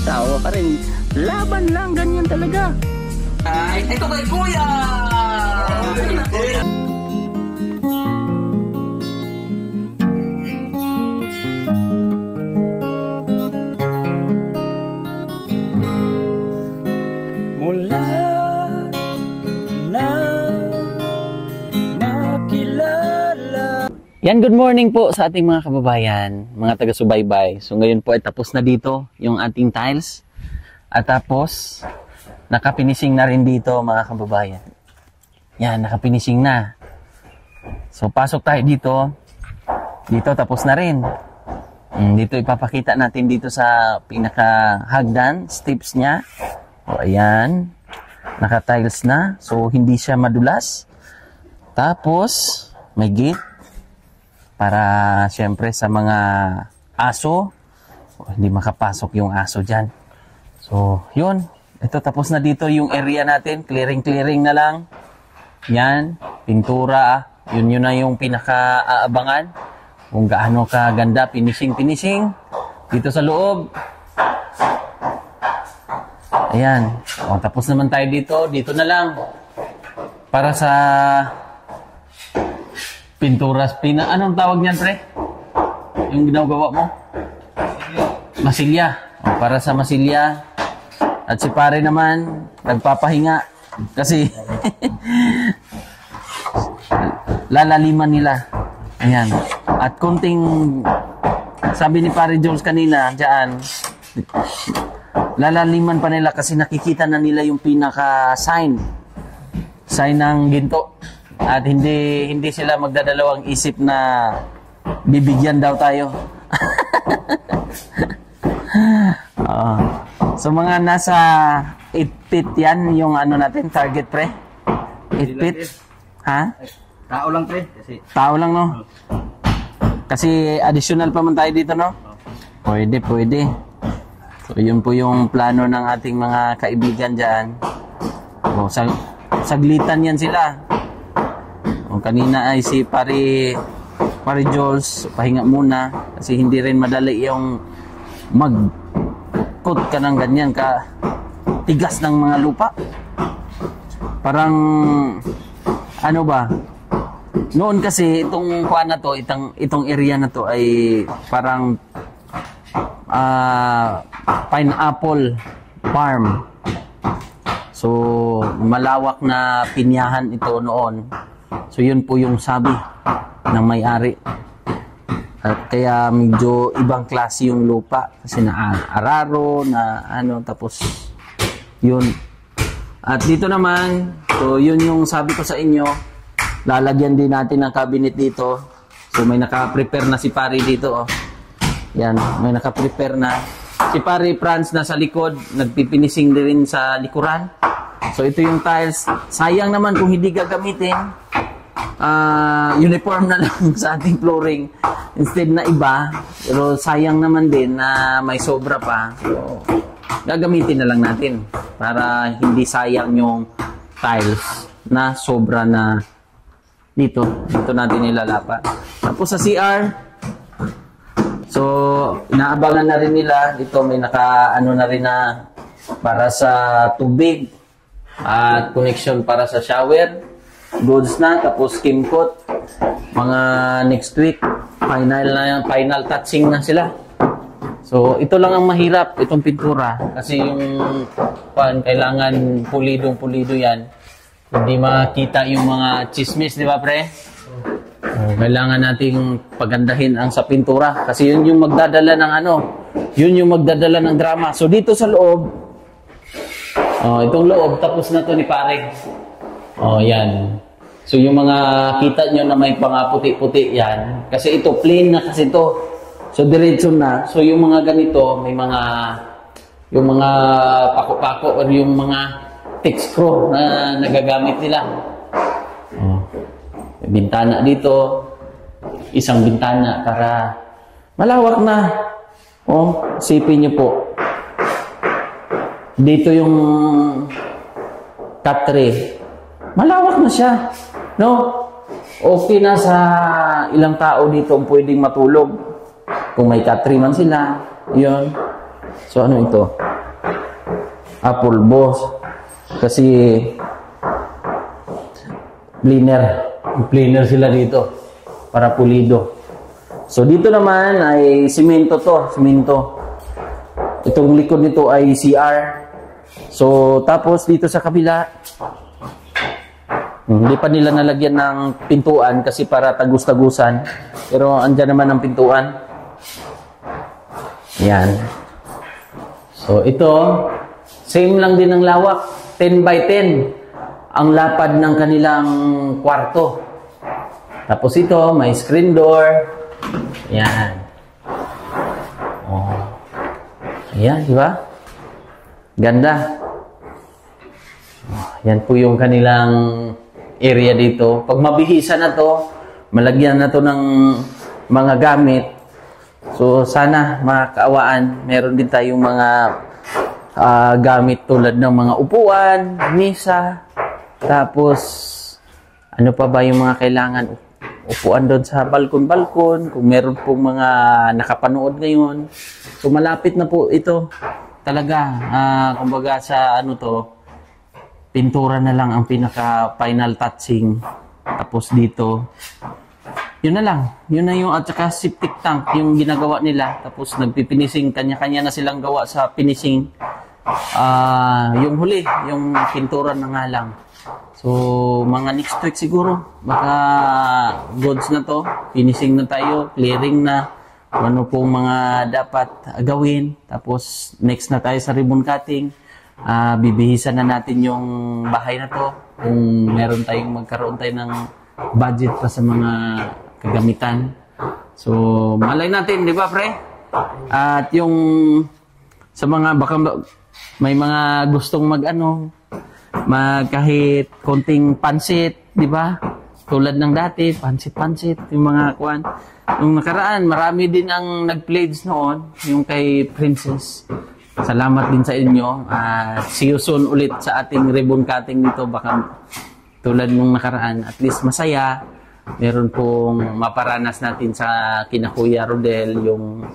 Tawa pa rin. Laban lang, ganyan talaga. Ay, ito kay Kuya! Mula na makilala. Yan, good morning po sa ating mga kababayan, mga taga-subaybay. So ngayon po ay tapos na dito yung ating tiles. At tapos, nakapinising na rin dito mga kababayan. Yan, nakapinising na. So pasok tayo dito. Dito tapos na rin. Dito ipapakita natin dito sa pinaka-hagdan, steps niya. O ayan, naka-tiles na. So hindi siya madulas. Tapos, may gate. Para siyempre sa mga aso, hindi makapasok yung aso dyan. So, yun. Ito, tapos na dito yung area natin. Clearing na lang. Yan, pintura. Yun na yung pinaka-aabangan. Kung gaano kaganda, finishing. Dito sa loob. Ayan. O, tapos naman tayo dito. Dito na lang. Para sa pinturas. Anong tawag niyan, pre? Yung ginagawa mo? Masilya. O, para sa masilya. At si pare naman, nagpapahinga. Kasi, lalaliman nila. Ayan. At kunting, sabi ni pare Jules kanina, dyan, lalaliman pa nila kasi nakikita na nila yung pinaka-sign. Sign ng ginto. At hindi sila magdadalawang isip na bibigyan daw tayo. So mga nasa 8 feet yan yung ano natin, target pre. 8 feet. Ha? Tao lang pre. Tao lang no? Kasi additional pa man tayo dito no? Pwede. So yun po yung plano ng ating mga kaibigan dyan. O, saglitan yan sila. O, kanina ay si Pare Jules, pahinga muna. Kasi hindi rin madali yung magkut ka ng ganyan ka tigas ng mga lupa. Parang ano ba? Noon kasi itong kuan na to, itong area na to ay parang pineapple farm. So malawak na pinyahan ito noon. So yun po yung sabi ng may-ari. At kaya medyo ibang klase yung lupa kasi na araro na ano, tapos yun. At dito naman, so yun yung sabi ko sa inyo, lalagyan din natin ng cabinet dito. So may naka-prepare na si Pare dito, oh. Yan, may naka-prepare na. Si Pare Franz nasa likod, nagpipinising din sa likuran. So ito yung tiles. Sayang naman kung hindi gagamitin. Uniform na lang sa ating flooring instead na iba. Pero sayang naman din na may sobra pa. So gagamitin na lang natin para hindi sayang yung tiles na sobra na dito natin ilalapat. Tapos sa CR, so inaabangan na rin nila dito, may naka-ano na rin na para sa tubig at connection para sa shower, goods na, tapos skim coat. Mga next week final touching na sila. So ito lang ang mahirap, itong pintura, kasi yung kailangan pulidong-pulido yan. Hindi makita yung mga chismis, di ba pre? Kailangan nating pagandahin ang sa pintura kasi yun yung magdadala ng yun yung magdadala ng drama. So dito sa loob, itong loob tapos na to ni pare. Yan. So yung mga kita nyo na may puti-puti yan, kasi ito plain na kasi to. So diretso na. So yung mga ganito, may yung mga pako-pako or yung mga thick screw na nagagamit nila. Bintana dito, isang bintana para malawak na. Isipin nyo po. Dito yung cut tray. Malawak na siya. No? Okay na sa ilang tao dito ang pwedeng matulog. Kung may cut tray man sila. Yun. So ano ito? Apple boss. Kasi cleaner sila dito para pulido. So dito naman ay simento to, simento. Itong likod nito ay CR. So tapos dito sa kabila, hindi pa nila nalagyan ng pintuan kasi para tagus-tagusan. Pero andyan naman ang pintuan. Yan. So ito, same lang din ang lawak. 10 by 10 ang lapad ng kanilang kwarto. Tapos ito, may screen door. Yan. Ayan, di ba? Ganda. Yan po yung kanilang area dito. Pag mabihisa na to, malagyan na to ng mga gamit. So, sana makaawaan. Meron din tayong mga gamit tulad ng mga upuan, mesa, tapos ano pa ba yung mga kailangan upuan doon sa balkon-balkon, kung meron pong mga nakapanood ngayon. So malapit na po ito talaga, kumbaga sa pintura na lang ang pinaka final touching. Tapos dito yun na lang, yun na yung, at saka septic tank yung ginagawa nila, tapos nagpipinising, kanya-kanya na silang gawa sa finishing. Yung huli, yung pintura na nga lang. So mga next week siguro baka goods na to, finishing na tayo, clearing na ano pong mga dapat gawin. Tapos next na tayo sa ribbon cutting. Bibihisan na natin yung bahay na to kung magkaroon tayo ng budget pa sa mga kagamitan. So malay natin, di ba pre? At yung sa mga baka may mga gustong kahit konting pansit, di ba? Tulad ng dati, pansit, yung mga kuwan. Nung nakaraan, marami din ang nag-pledge noon, yung kay Princess. Salamat din sa inyo. See you soon ulit sa ating ribbon cutting dito. Baka tulad nung nakaraan, at least masaya. Meron pong maparanas natin sa kina Kuya Rodel, yung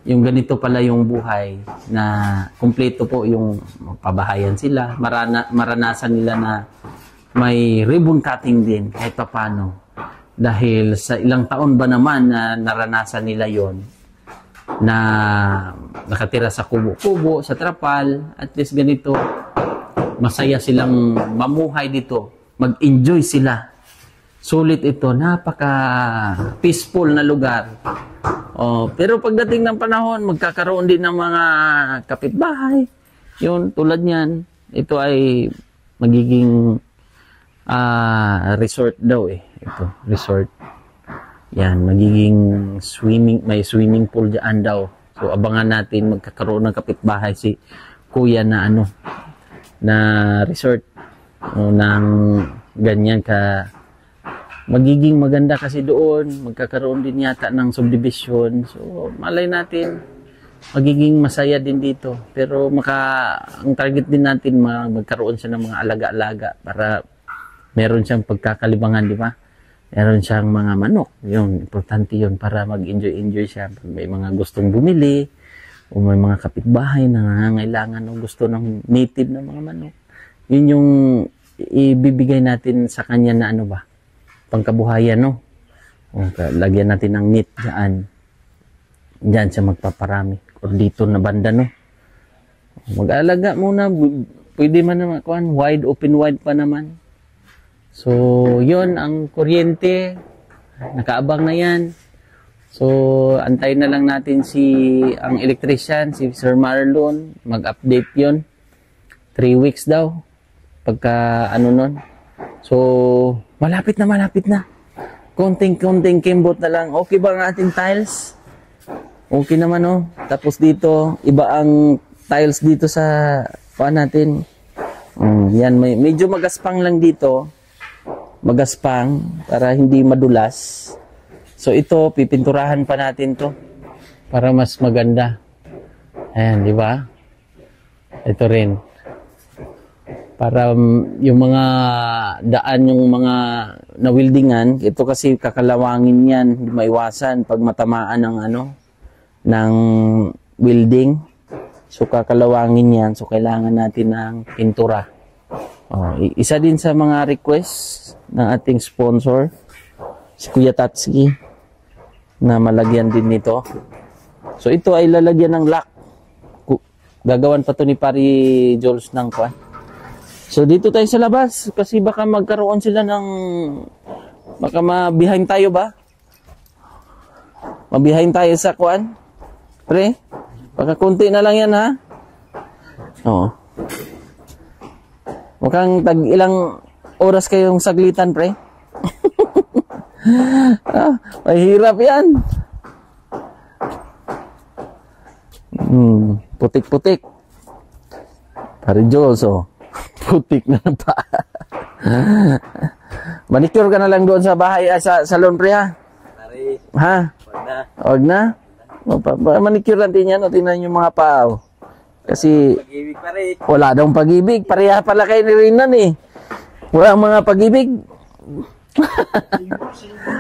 yung ganito pala yung buhay na kumpleto po, yung pabahayan sila, maranasan nila na may ribbon cutting din kahit paano. Dahil sa ilang taon ba naman na naranasan nila yon, na nakatira sa kubo-kubo, sa trapal, at least ganito, masaya silang mamuhay dito, mag-enjoy sila. Sulit ito, napaka-peaceful na lugar. Pero pagdating ng panahon, magkakaroon din ng mga kapitbahay. Yun, tulad niyan, ito ay magiging resort daw eh. Ito, resort. Yan, magiging may swimming pool dyan daw. So, abangan natin magkakaroon ng kapitbahay si Kuya na na resort o ng ganyan ka. Magiging maganda kasi doon, magkakaroon din yata ng subdivision. So, malay natin, magiging masaya din dito. Pero ang target din natin, magkaroon siya ng mga alaga-alaga para meron siyang pagkakalibangan, di ba? Meron siyang mga manok. Yun, importante yun para mag-enjoy siya. May mga gustong bumili, o may mga kapitbahay na nangangailangan o gusto ng native na mga manok. Yun yung ibibigay natin sa kanya na ano ba? Pangkabuhayan, no? O, lagyan natin ng meat dyan. Diyan siya magpaparami. O dito na banda, no? Mag-alaga muna. Pwede man naman, open wide pa naman. So, yun, ang kuryente. Nakaabang na yan. So, antayin na lang natin ang electrician, si Sir Marlon. Mag-update yun. 3 weeks daw. Pagka, nun. So, malapit na. Konting kimbot na lang. Okay ba ang ating tiles? Okay naman, no? Tapos dito, iba ang tiles dito sa natin. Yan, medyo magaspang lang dito. Magaspang para hindi madulas. So ito, pipinturahan pa natin to para mas maganda. Ayan, di ba? Ito rin. Para yung mga daan, yung mga nawildingan, ito kasi kakalawangin yan, hindi maiwasan pag matamaan ng ng welding. So kakalawangin yan, so kailangan natin ng pintura. Isa din sa mga request ng ating sponsor, si Kuya Tatsuki, na malagyan din nito. So ito ay lalagyan ng lock. Gagawan pa to ni Pari Jules ng kwan. So dito tayo sa labas kasi baka magkaroon sila ng mabihain tayo ba? Mabihain tayo sa kwan? Pre? Baka konti na lang yan, ha? Oo. Mukhang ilang oras kayong saglitan, pre? Mahirap yan. Putik-putik. Pari Jules, oh. Putik na pa. Manicure ka na lang doon sa bahay, sa salon, pre, ha? Ha? Huwag na? Manicure natin yan, o tingnan yung mga paa. Kasi wala daw pag-ibig. Pareha pala kayo ni Rinan, eh. Walang mga pag-ibig.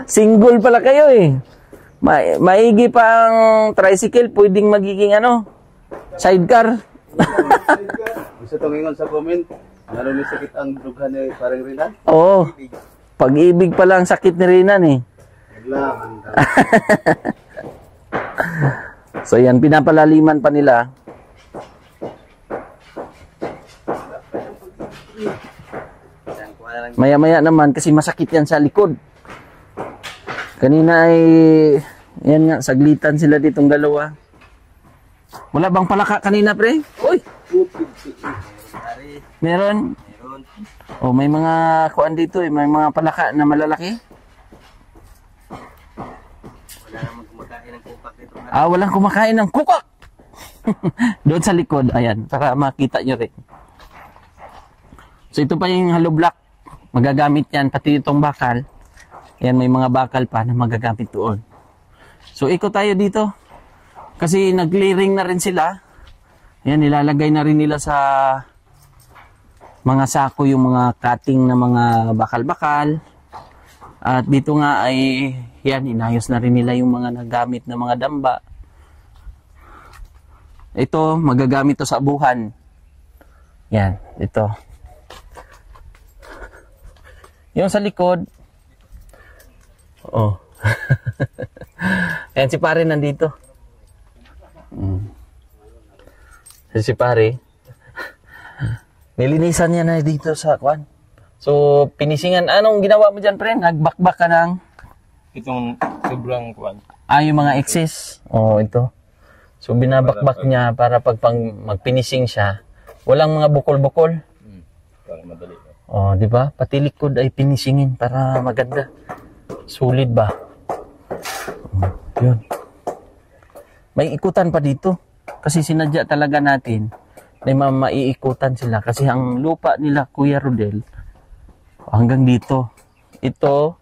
Single pala kayo, eh. Maigi pa ang tricycle, pwedeng magiging sidecar. Gusto tumingon sa comment, may sakit ang dughan ni parang Rinan? Oo. Pag-ibig pala ang sakit ni Rinan, eh. So yan, pinapalaliman pa nila. Maya-maya naman kasi masakit yan sa likod. Kanina ay yan nga, saglitan sila ditong dalawa. Wala bang palaka kanina, pre? Uy! Meron? Oh, may mga kuan dito, eh. May mga palaka na malalaki. Wala naman kumakain ng kupak dito. Walang kumakain ng kukak! Doon sa likod, ayan, para makita nyo rin. So ito pa yung hollow block. Magagamit yan, pati itong bakal. Ayan, may mga bakal pa na magagamit doon. So ikot tayo dito. Kasi nag-clearing na rin sila. Ayan, nilalagay na rin nila sa mga sako yung mga cutting na mga bakal-bakal. At dito nga ay, yan, inayos na rin nila yung mga nagamit na mga damba. Ito, magagamit to sa abuhan. Yan, ito. Yung sa likod. Oh. Ayan, si pare nandito. Si pare. Nilinisan niya na dito sa kwan. So, pinisingan. Anong ginawa mo dyan, pre? Nagbakbak ka ng? Itong sobrang kwan. Yung mga excess. Oh, ito. So, binabakbak niya para pag magpinising siya, walang mga bukol-bukol. Para madali. Oh, di ba? Pati likod ay pinisingin para maganda. Sulit ba? Yun. May ikutan pa dito. Kasi sinadya talaga natin na maiikutan sila. Kasi ang lupa nila, Kuya Rodel, hanggang dito. Ito,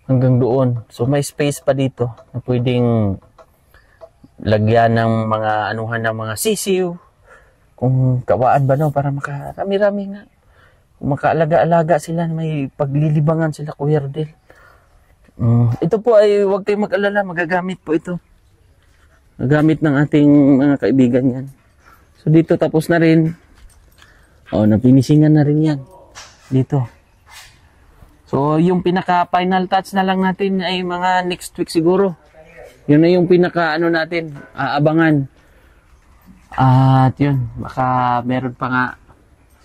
hanggang doon. So may space pa dito na pwedeng lagyan ng mga anuhan ng mga sisiw. Kung kawaan ba no, para makarami-rami nga. Kung makaalaga-alaga sila, may paglilibangan sila, Kuya Rodel. Ito po ay huwag kayong mag-alala, magagamit po ito. Nagamit ng ating mga kaibigan yan. So dito tapos na rin. Napinisingan na rin yan. Dito. So yung pinaka-final touch na lang natin ay mga next week siguro. Yun na yung pinaka-ano natin, aabangan. At yun, baka meron pa nga.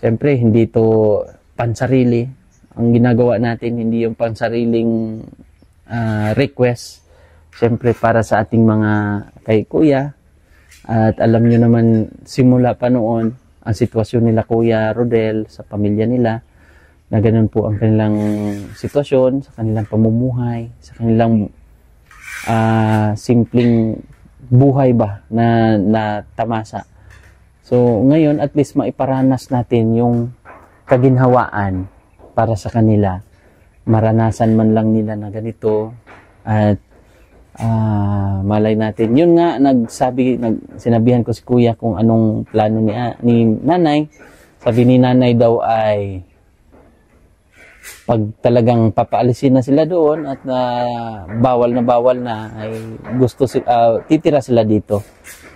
Siyempre, hindi to pansarili. Ang ginagawa natin, hindi yung pansariling request. Siyempre para sa ating mga kay Kuya. At alam nyo naman simula pa noon ang sitwasyon nila Kuya Rodel sa pamilya nila na ganun po ang kanilang sitwasyon, sa kanilang pamumuhay, sa kanilang simpleng buhay ba na tamasa. So ngayon at least maiparanas natin yung kaginhawaan para sa kanila. Maranasan man lang nila na ganito at malay natin. Yun nga, sinabihan ko si Kuya kung anong plano ni Nanay. Sabi ni Nanay daw ay pag talagang papaalisin na sila doon at bawal na ay titira sila dito.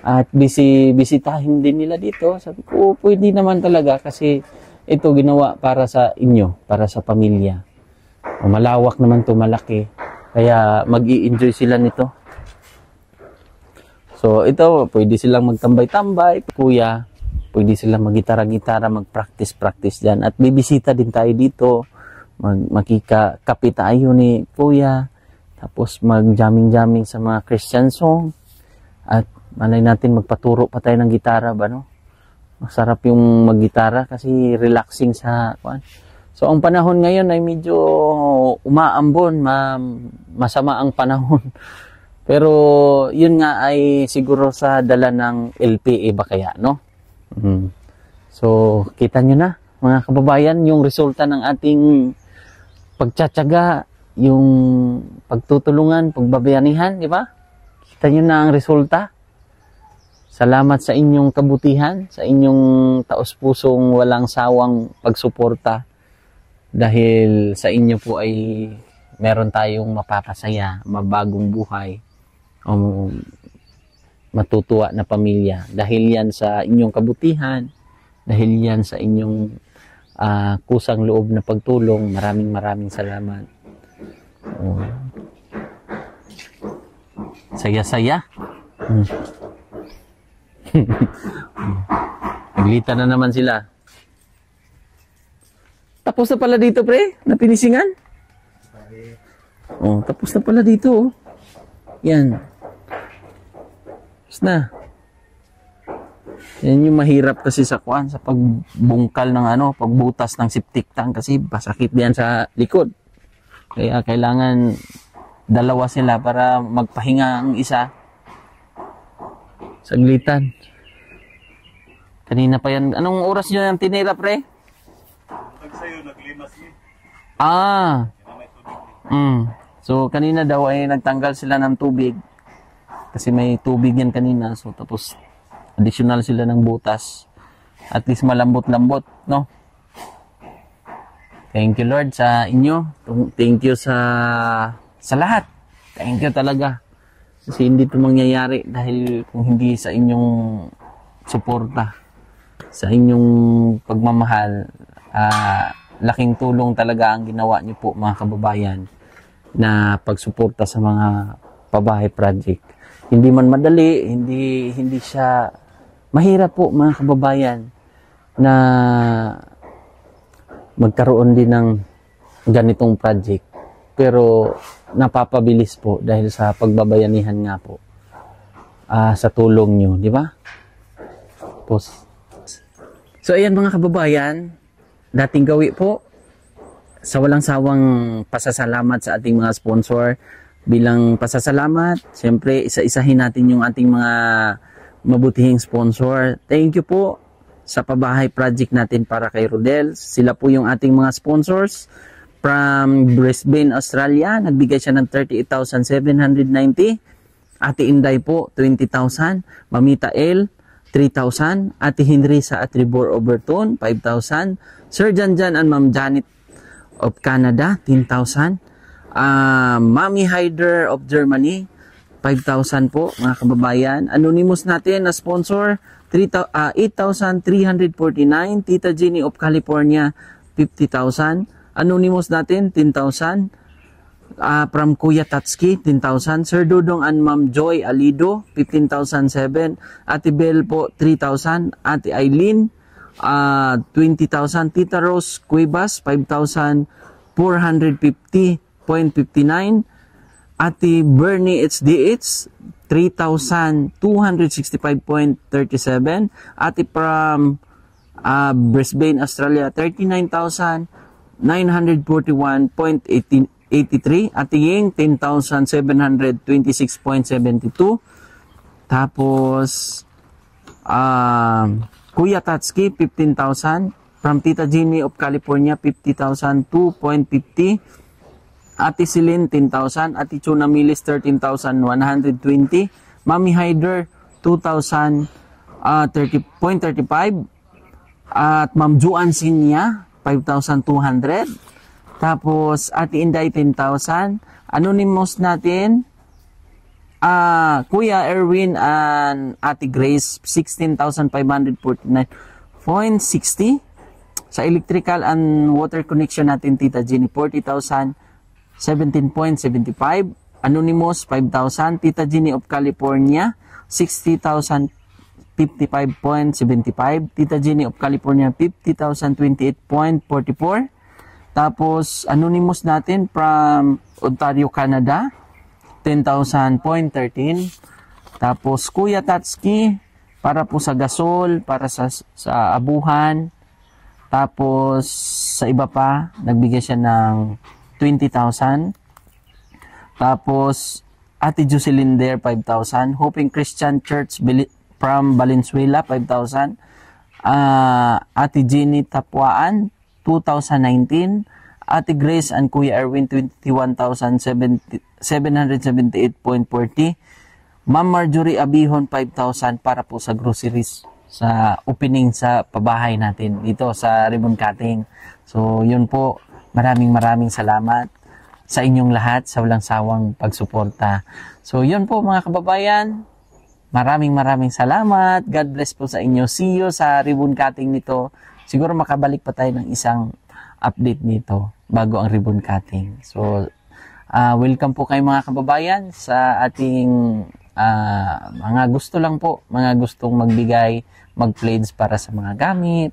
At bisitahin din nila dito. Sabi ko, pwede naman talaga kasi ito ginawa para sa inyo, para sa pamilya. Malawak naman to, malaki. Kaya mag-i-enjoy sila nito. So ito, pwede silang magtambay-tambay. Kuya, pwede silang mag-gitara-gitara, mag-practice dyan. At bibisita din tayo dito. Makika-kape tayo ni Kuya. Tapos mag-jamming-jamming sa mga Christian song. At malay natin magpaturo pa tayo ng gitara ba, no? Masarap yung mag-gitara kasi relaxing sa kuan. So ang panahon ngayon ay medyo umaambon, masama ang panahon. Pero yun nga ay siguro sa dala ng LPA ba kaya, no? So kita nyo na mga kababayan yung resulta ng ating pagtsatsaga, yung pagtutulungan, pagbabayanihan, di ba? Kita nyo na ang resulta. Salamat sa inyong kabutihan, sa inyong taos-pusong walang sawang pagsuporta. Dahil sa inyo po ay meron tayong mapapasaya, mabagong buhay, o matutuwa na pamilya. Dahil yan sa inyong kabutihan, dahil yan sa inyong kusang loob na pagtulong. Maraming salamat. Saya-saya. Naglita na naman sila. Tapos na pala dito, pre, na pinisingan. Tapos na pala dito, Yan. Tapos na. Yan yung mahirap kasi sa kuan, sa pagbungkal ng pagbutas ng septic tank kasi masakit diyan sa likod. Kaya kailangan dalawa sila para magpahinga ang isa. Saglitan. Kanina pa yan. Anong oras nyo yung tinira, pre? Sa'yo, naglimas niya. So, kanina daw ay nagtanggal sila ng tubig. Kasi may tubig yan kanina. So, tapos additional sila ng butas. At least malambot-lambot, no? Thank you, Lord, sa inyo. Thank you sa lahat. Thank you talaga. Kasi hindi ito mangyayari dahil kung hindi sa inyong suporta, sa inyong pagmamahal, laking tulong talaga ang ginawa niyo po, mga kababayan, na pagsuporta sa mga pabahay project. Hindi man madali, hindi siya mahirap po, mga kababayan, na magkaroon din ng ganitong project. Pero napapabilis po dahil sa pagbabayanihan nga po sa tulong nyo, di ba? So ayan, mga kababayan, dating gawi po sa walang sawang pasasalamat sa ating mga sponsor. Bilang pasasalamat, siyempre isa-isahin natin yung ating mga mabutihing sponsor. Thank you po sa pabahay project natin para kay Rodel. Sila po yung ating mga sponsors. From Brisbane, Australia, nagbigay siya ng 38,790. Ate Inday po, 20,000. Mamita L, 3,000. Ate Henry sa Atribor Overton, 5,000. Sir Janjan and Ma'am Janet of Canada, 10,000. Mami Hyder of Germany, 5,000 po mga kababayan. Anonymous natin na sponsor, 8,349. Tita Jenny of California, 50,000. Anonymous natin, 10,000. From Kuya Tatsuki, 10,000. Sir Dudong and Ma'am Joy Alido, 15,007. Ate Bell po, 3,000. Ate Eileen, 20,000. Tita Rose Cuevas, 5,450.59. Ate Bernie HDH, 3,265.37. Ate from Brisbane, Australia, 39,941.83. Ate Ying, 10,726.72. Tapos, Kuya Tatsuki, 15,000. From Tita Jenny of California, 50,002.50. Ate Celine, 10,000. Ate Chuna Milis, 13,120. Mami Hyder, 2,030.35. At Ma'am Juan Sinya, 5,200. Tapos, Ate Inday, 10,000. Anonymous natin, Kuya Erwin and Ate Grace, 16,549.60. Sa electrical and water connection natin, Tita Jenny, 40,017.75. Anonymous, 5,000. Tita Jenny of California, 60,055.75. Tita Jenny of California, 50,028.44. Tapos, anonymous natin from Ontario, Canada, 10,000.13. Tapos, Kuya Tatsuki, para po sa gasol, para sa abuhan. Tapos, sa iba pa, nagbigay siya ng 20,000. Tapos, Ate Jocelyn there, 5,000. Hoping Christian Church from Valenzuela, 5,000. Ate Jenny Tapuaan, 2019. Ate Grace and Kuya Erwin, 21,778.40. Ma'am Marjorie Abihon, 5,000 para po sa groceries sa opening sa pabahay natin dito sa ribbon cutting. So, yun po. Maraming salamat sa inyong lahat sa walang sawang pagsuporta. So, yun po mga kababayan. Maraming salamat. God bless po sa inyo. See you sa ribbon cutting nito. Siguro makabalik pa tayo ng isang update nito bago ang ribbon cutting. So, welcome po kayo mga kababayan sa ating mga gusto lang po, mga gustong magbigay, mag-pledge para sa mga gamit,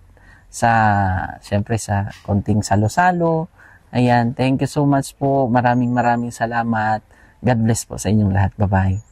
siyempre sa konting salo-salo. Ayan, thank you so much po. Maraming salamat. God bless po sa inyong lahat. Bye-bye.